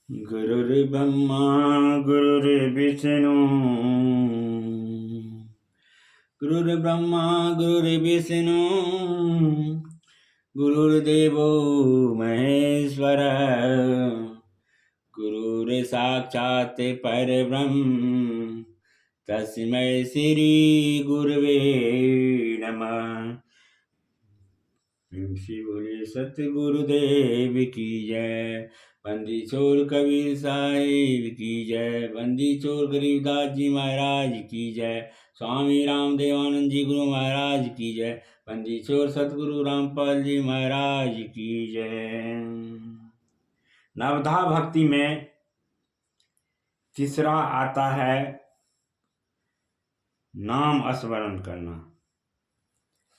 गुरुर्ब्रह्मा गुरुर्विष्णु गुरुर्ब्रह्मा गुरुर्विष्णु गुरुर्देवो महेश्वर गुरुर्साक्षात् परब्रह्म तस्मै श्री गुरुवे नमः। श्री बोले सतगुरुदेव की जय। बंदी छोड़ कबीर साहिब की जय। बंदी छोड़ गरीबदास जी महाराज की जय। स्वामी राम देवानंद जी गुरु महाराज की जय। बंदी छोड़ सतगुरु रामपाल जी महाराज की जय। नवधा भक्ति में तीसरा आता है नाम स्मरण करना,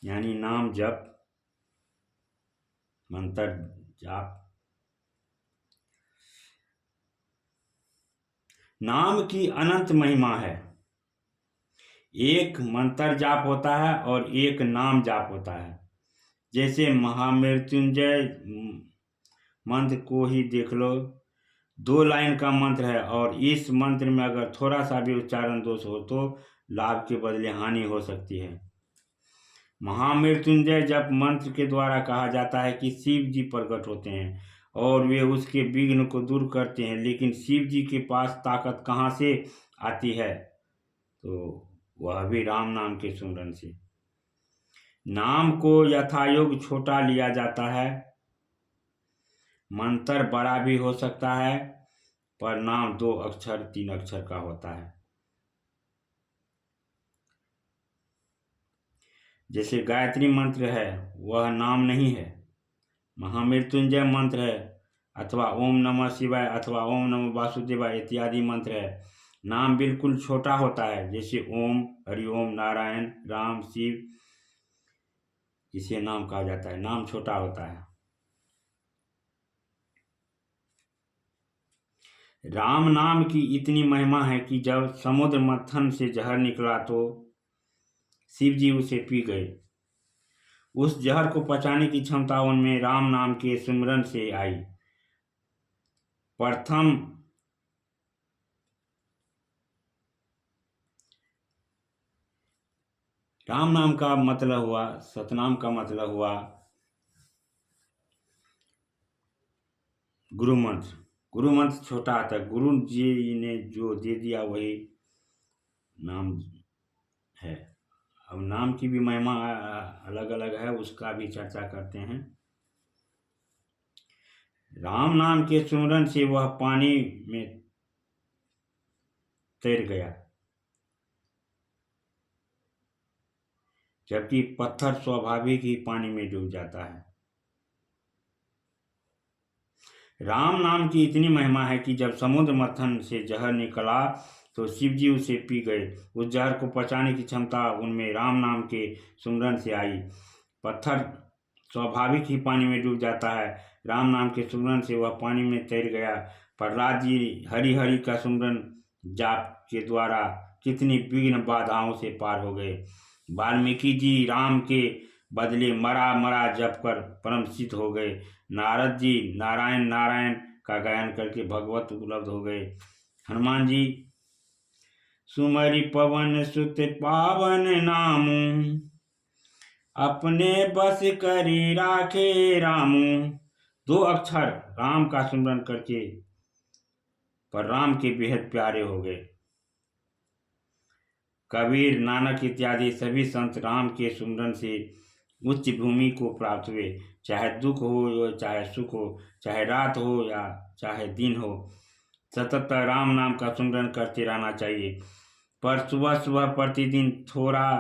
यानी नाम जप, मंत्र जाप। नाम की अनंत महिमा है। एक मंत्र जाप होता है और एक नाम जाप होता है। जैसे महामृत्युंजय मंत्र को ही देख लो, 2 लाइन का मंत्र है और इस मंत्र में अगर थोड़ा सा भी उच्चारण दोष हो तो लाभ के बदले हानि हो सकती है। महामृत्युंजय जप मंत्र के द्वारा कहा जाता है कि शिव जी प्रकट होते हैं और वे उसके विघ्न को दूर करते हैं, लेकिन शिव जी के पास ताकत कहाँ से आती है? तो वह भी राम नाम के सुमरन से। नाम को यथायोग छोटा लिया जाता है। मंत्र बड़ा भी हो सकता है, पर नाम 2 अक्षर 3 अक्षर का होता है। जैसे गायत्री मंत्र है, वह नाम नहीं है। महामृत्युंजय मंत्र है, अथवा ओम नमः शिवाय अथवा ओम नमः वासुदेवाय इत्यादि मंत्र है, नाम बिल्कुल छोटा होता है। जैसे ओम, हरिओम, नारायण, राम, शिव, इसे नाम कहा जाता है। नाम छोटा होता है। राम नाम की इतनी महिमा है कि जब समुद्र मंथन से जहर निकला तो शिव जी उसे पी गए। उस जहर को पचाने की क्षमता उनमें राम नाम के सिमरन से आई। प्रथम राम नाम का मतलब हुआ, सतनाम का मतलब हुआ गुरु मंत्र। गुरु मंत्र छोटा आता है, गुरु जी ने जो दे दिया वही नाम है। अब नाम की भी महिमा अलग अलग है, उसका भी चर्चा करते हैं। राम नाम के सुमरन से वह पानी में तैर गया, जबकि पत्थर स्वाभाविक ही पानी में डूब जाता है। राम नाम की इतनी महिमा है कि जब समुद्र मंथन से जहर निकला तो शिव जी उसे पी गए। उस जहर को पचाने की क्षमता उनमें राम नाम के सुमरन से आई। पत्थर स्वाभाविक ही पानी में डूब जाता है, राम नाम के सुमरन से वह पानी में तैर गया। प्रहलाद जी हरि हरि का सुमरन जाप के द्वारा कितनी विघ्न बाधाओं से पार हो गए। वाल्मीकि जी राम के बदले मरा मरा जप कर परम सिद्ध हो गए। नारद जी नारायण नारायण का गायन करके भगवत उपलब्ध हो गए। हनुमान जी सुमरि पवन सुत पावन नामू, अपने बस करी राखे रामू। 2 अक्षर राम का सुमरन करके पर राम के बेहद प्यारे हो गए। कबीर, नानक इत्यादि सभी संत राम के सुमरन से उच्च भूमि को प्राप्त हुए। चाहे दुख हो, चाहे सुख हो, चाहे रात हो या चाहे दिन हो, सतत राम नाम का सुमरन करते रहना चाहिए। पर सुबह सुबह प्रतिदिन थोड़ा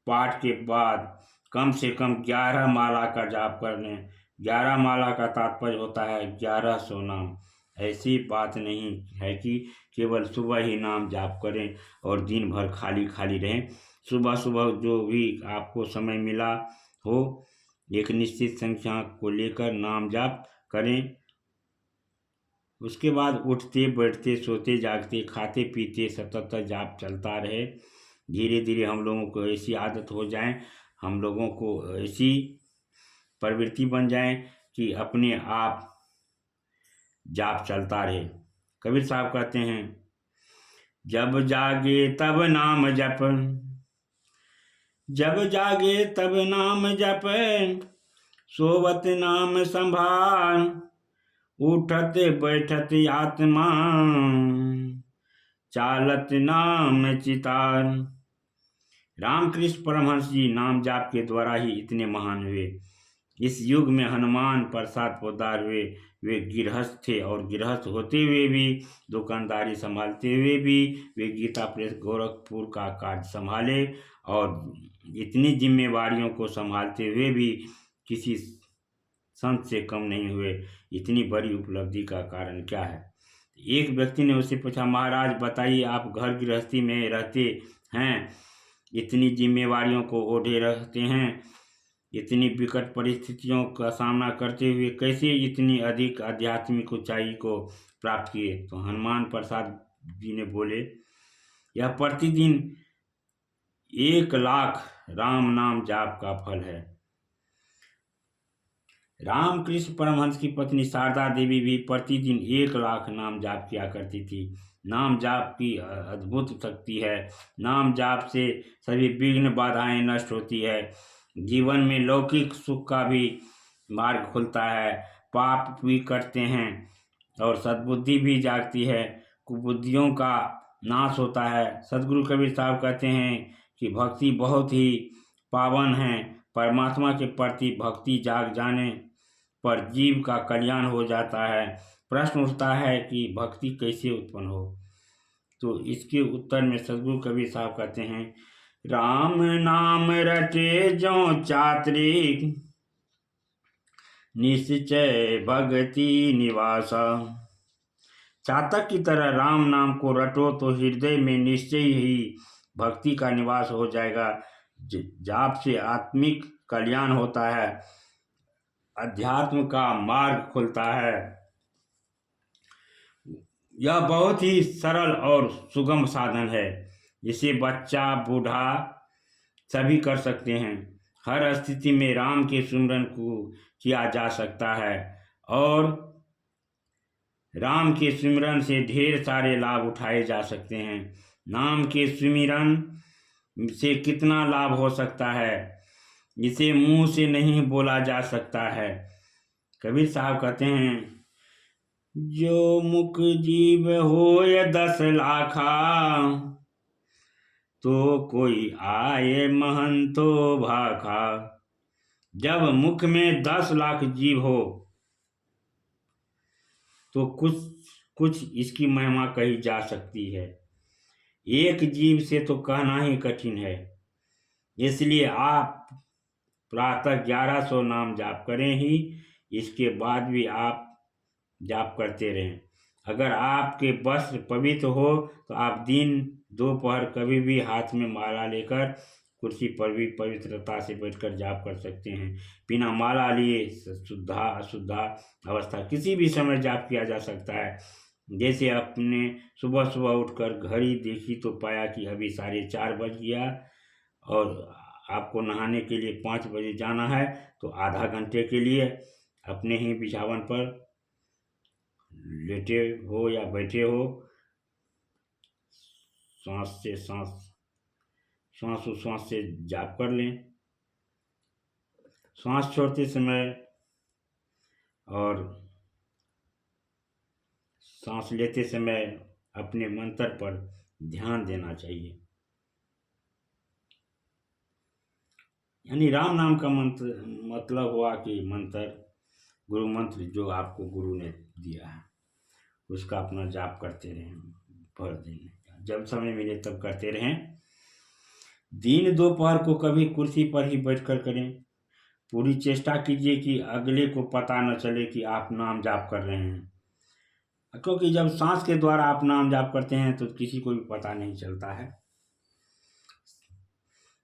पाठ के बाद कम से कम 11 माला का जाप करने। 11 माला का तात्पर्य होता है 1100 नाम। ऐसी बात नहीं है कि केवल सुबह ही नाम जाप करें और दिन भर खाली खाली रहें। सुबह सुबह जो भी आपको समय मिला हो, एक निश्चित संख्या को लेकर नाम जाप करें। उसके बाद उठते बैठते सोते जागते खाते पीते सतत जाप चलता रहे। धीरे धीरे हम लोगों को ऐसी आदत हो जाए, हम लोगों को ऐसी प्रवृत्ति बन जाए कि अपने आप जाप चलता रहे। कबीर साहब कहते हैं, जब जागे तब नाम जप, जब जागे तब नाम जप, सोवत नाम संभाल, उठत बैठत आत्मा, चालत नाम चितार। रामकृष्ण परमहंस जी नाम जाप के द्वारा ही इतने महान हुए। इस युग में हनुमान प्रसाद पोद्दार हुए, वे गृहस्थ थे और गृहस्थ होते हुए भी, दुकानदारी संभालते हुए भी वे गीता प्रेस गोरखपुर का कार्य संभाले और इतनी जिम्मेवारियों को संभालते हुए भी किसी संत से कम नहीं हुए। इतनी बड़ी उपलब्धि का कारण क्या है? एक व्यक्ति ने उससे पूछा, महाराज बताइए, आप घर गृहस्थी में रहते हैं, इतनी जिम्मेवारियों को ओढ़े रहते हैं, इतनी विकट परिस्थितियों का सामना करते हुए कैसे इतनी अधिक आध्यात्मिक ऊंचाई को प्राप्त किए? तो हनुमान प्रसाद जी ने बोले, यह प्रतिदिन 1,00,000 राम नाम जाप का फल है। रामकृष्ण परमहंस की पत्नी शारदा देवी भी प्रतिदिन 1,00,000 नाम जाप किया करती थी। नाम जाप की अद्भुत शक्ति है। नाम जाप से सभी विघ्न बाधाएं नष्ट होती है। जीवन में लौकिक सुख का भी मार्ग खुलता है, पाप भी कटते हैं और सद्बुद्धि भी जागती है, कुबुद्धियों का नाश होता है। सदगुरु कबीर साहब कहते हैं कि भक्ति बहुत ही पावन है। परमात्मा के प्रति भक्ति जाग जाने पर जीव का कल्याण हो जाता है। प्रश्न उठता है कि भक्ति कैसे उत्पन्न हो? तो इसके उत्तर में सदगुरु कबीर साहब कहते हैं, राम नाम रटे जो चात्रिक, निश्चय भक्ति निवासा। चातक की तरह राम नाम को रटो तो हृदय में निश्चय ही भक्ति का निवास हो जाएगा। जाप से आत्मिक कल्याण होता है, अध्यात्म का मार्ग खुलता है। यह बहुत ही सरल और सुगम साधन है। इसे बच्चा बूढ़ा सभी कर सकते हैं। हर स्थिति में राम के सुमिरन को किया जा सकता है और राम के सुमिरन से ढेर सारे लाभ उठाए जा सकते हैं। नाम के सुमिरन से कितना लाभ हो सकता है, इसे मुंह से नहीं बोला जा सकता है। कबीर साहब कहते हैं, जो मुख जीव होय 10,00,000, तो कोई आए महंतो भाखा। जब मुख में 10,00,000 जीव हो तो कुछ कुछ इसकी महिमा कही जा सकती है। एक जीव से तो कहना ही कठिन है। इसलिए आप प्रातः 1100 नाम जाप करें ही, इसके बाद भी आप जाप करते रहें। अगर आपके वस्त्र पवित्र हो तो आप दिन दोपहर कभी भी हाथ में माला लेकर कुर्सी पर भी पवित्रता से बैठकर जाप कर सकते हैं। बिना माला लिए शुद्धा अशुद्धा अवस्था किसी भी समय जाप किया जा सकता है। जैसे अपने सुबह सुबह उठकर घड़ी देखी तो पाया कि अभी 4:30 बज गया और आपको नहाने के लिए 5 बजे जाना है, तो आधा घंटे के लिए अपने ही बिछावन पर लेटे हो या बैठे हो, सांस से सांस श्वास से जाप कर लें। सांस छोड़ते समय और सांस लेते समय अपने मंत्र पर ध्यान देना चाहिए। यानी राम नाम का मंत्र मतलब हुआ कि मंत्र, गुरु मंत्र जो आपको गुरु ने दिया है उसका अपना जाप करते रहें। भर दिन जब समय मिले तब करते रहें। दिन दोपहर को कभी कुर्सी पर ही बैठकर करें। पूरी चेष्टा कीजिए कि अगले को पता न चले कि आप नाम जाप कर रहे हैं, क्योंकि जब सांस के द्वारा आप नाम जाप करते हैं तो किसी को भी पता नहीं चलता है।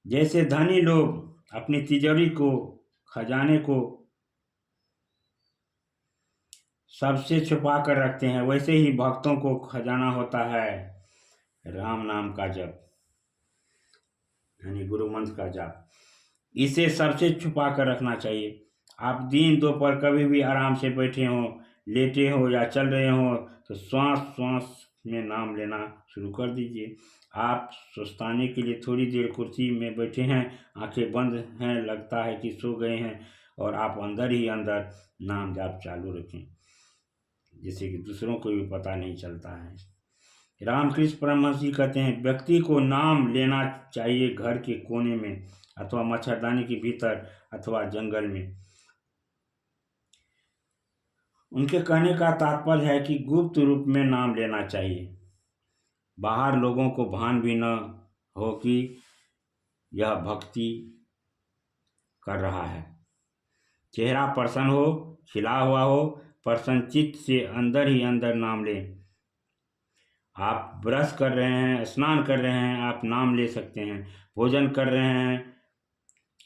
जैसे धनी लोग अपनी तिजोरी को, खजाने को सबसे छुपा कर रखते हैं, वैसे ही भक्तों को खजाना होता है राम नाम का जप, यानी गुरु मंत्र का जाप। इसे सबसे छुपा कर रखना चाहिए। आप दिन दोपहर कभी भी आराम से बैठे हों, लेटे हो या चल रहे हो तो श्वास श्वास में नाम लेना शुरू कर दीजिए। आप सुस्ताने के लिए थोड़ी देर कुर्सी में बैठे हैं, आंखें बंद हैं, लगता है कि सो गए हैं, और आप अंदर ही अंदर नाम जाप चालू रखें, जिससे कि दूसरों को भी पता नहीं चलता है। रामकृष्ण परमहंस जी कहते हैं, व्यक्ति को नाम लेना चाहिए घर के कोने में अथवा मच्छरदानी के भीतर अथवा जंगल में। उनके कहने का तात्पर्य है कि गुप्त रूप में नाम लेना चाहिए, बाहर लोगों को भान भी न हो कि यह भक्ति कर रहा है। चेहरा प्रसन्न हो, खिला हुआ हो, प्रसन्नचित्त से अंदर ही अंदर नाम लें। आप ब्रश कर रहे हैं, स्नान कर रहे हैं, आप नाम ले सकते हैं। भोजन कर रहे हैं,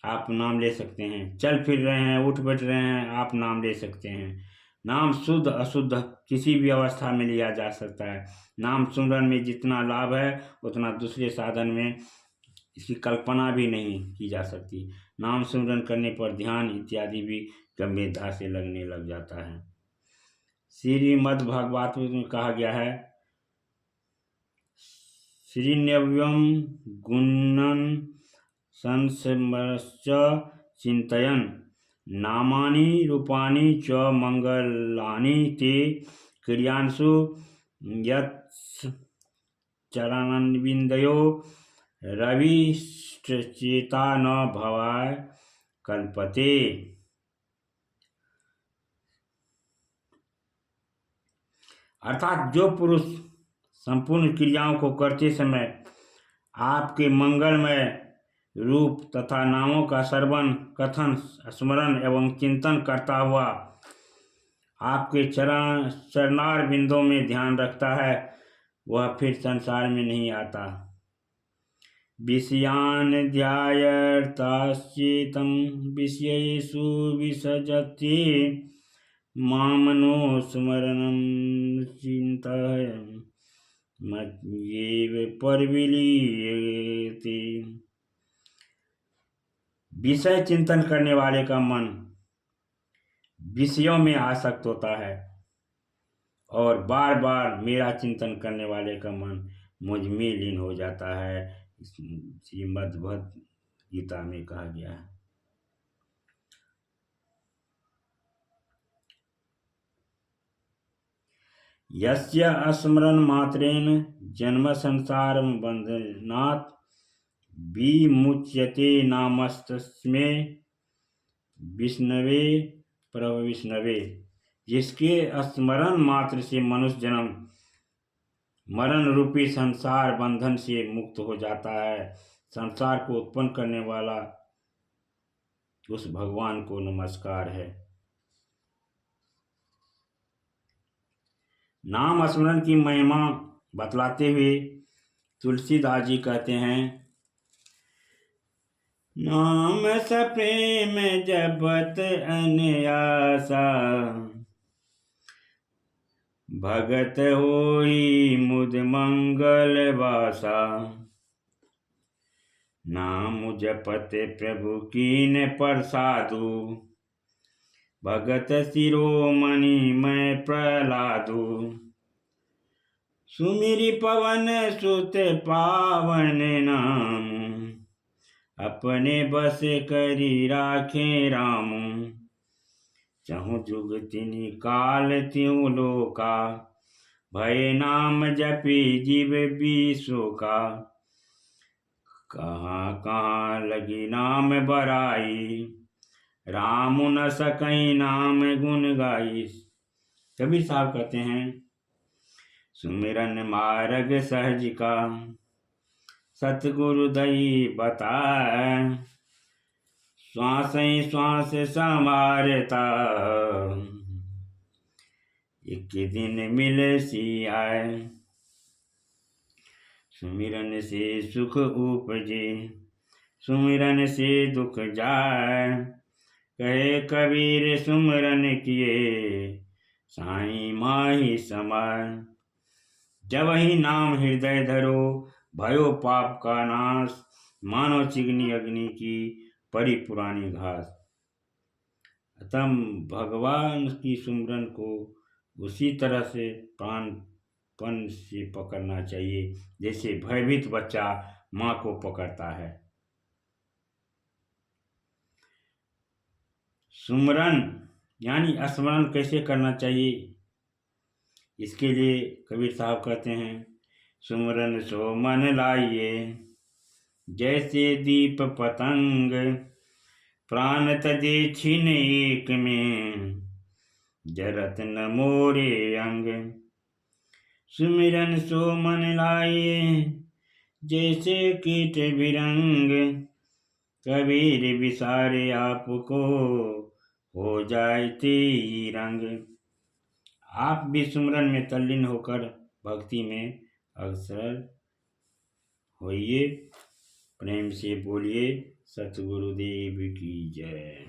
आप नाम ले सकते हैं। चल फिर रहे हैं, उठ बैठ रहे हैं, आप नाम ले सकते हैं। नाम शुद्ध अशुद्ध किसी भी अवस्था में लिया जा सकता है। नाम सुमरन में जितना लाभ है उतना दूसरे साधन में इसकी कल्पना भी नहीं की जा सकती। नाम सुमरन करने पर ध्यान इत्यादि भी गंभीरता से लगने लग जाता है। श्रीमद्भागवत में कहा गया है, श्रीनव्यम गुणन संस्मरश्च चिंतयन् नामानि रूपाणि च मंगलानि ते क्रियांसु यच्चरणविन्दयो रविश्चेता न भवाय कल्पते। अर्थात जो पुरुष संपूर्ण क्रियाओं को करते समय आपके मंगलमय रूप तथा नामों का श्रवण कथन स्मरण एवं चिंतन करता हुआ आपके चरणार बिंदों में ध्यान रखता है, वह फिर संसार में नहीं आता। विषयान ध्यायर्ताश्चेतं विषयेषु विसजते मामनो स्मरणं चिन्तयन् मय्येव परविलीयते। विषय चिंतन करने वाले का मन विषयों में आसक्त होता है और बार बार मेरा चिंतन करने वाले का मन मुझ में लीन हो जाता है। श्रीमद्भगवत गीता में कहा गया है। यस्य स्मरण मात्रेण जन्म संसार बंधनात् विमुच्यते नामस्तस्मै विष्णवे प्रभ विष्णवे। जिसके स्मरण मात्र से मनुष्य जन्म मरण रूपी संसार बंधन से मुक्त हो जाता है। संसार को उत्पन्न करने वाला उस भगवान को नमस्कार है। नाम स्मरण की महिमा बतलाते हुए तुलसीदास जी कहते हैं, नाम स प्रेम जपत अनयासा भगत होई मुद मंगल वासा। नाम जपत प्रभु कीन प्रसादु भगत शिरोमणि मैं प्रहलादु। सुमिरि पवन सुत पावन नाम अपने बस करी राखे राम। चहु जुग तिनि काल त्यों लोका भय नाम जपी जीव बीसो का। कहाँ कहाँ लगी नाम बराई राम न सकई नाम गुण गाई। कबीर साहब कहते हैं, सुमिरन मार्ग सहज का सतगुरु दई बताए। श्वास श्वास संवारता एक दिन मिल सी आए। सुमिरन से सुख उपजे सुमिरन से दुख जाए। कहे कबीर सुमिरन किए साईं माही समाय। जब ही नाम हृदय धरो भयो पाप का नाश। मानो चिगनी अग्नि की परी पुरानी घास। अतः भगवान की सुमिरन को उसी तरह से प्राणपण से पकड़ना चाहिए, जैसे भयभीत बच्चा माँ को पकड़ता है। सुमरन यानी स्मरण कैसे करना चाहिए, इसके लिए कबीर साहब कहते हैं, सुमरन सो मन लाइए जैसे दीप पतंग, प्राण तजे छिन एक में जरत न मोरे अंग। सुमिरन सो मन लाइए जैसे कीट बिरंग, कबीर विसारे आपको हो जाए तेई रंग। आप भी सुमरन में तल्लीन होकर भक्ति में अग्रसर होइए। प्रेम से बोलिए सतगुरुदेव की जय।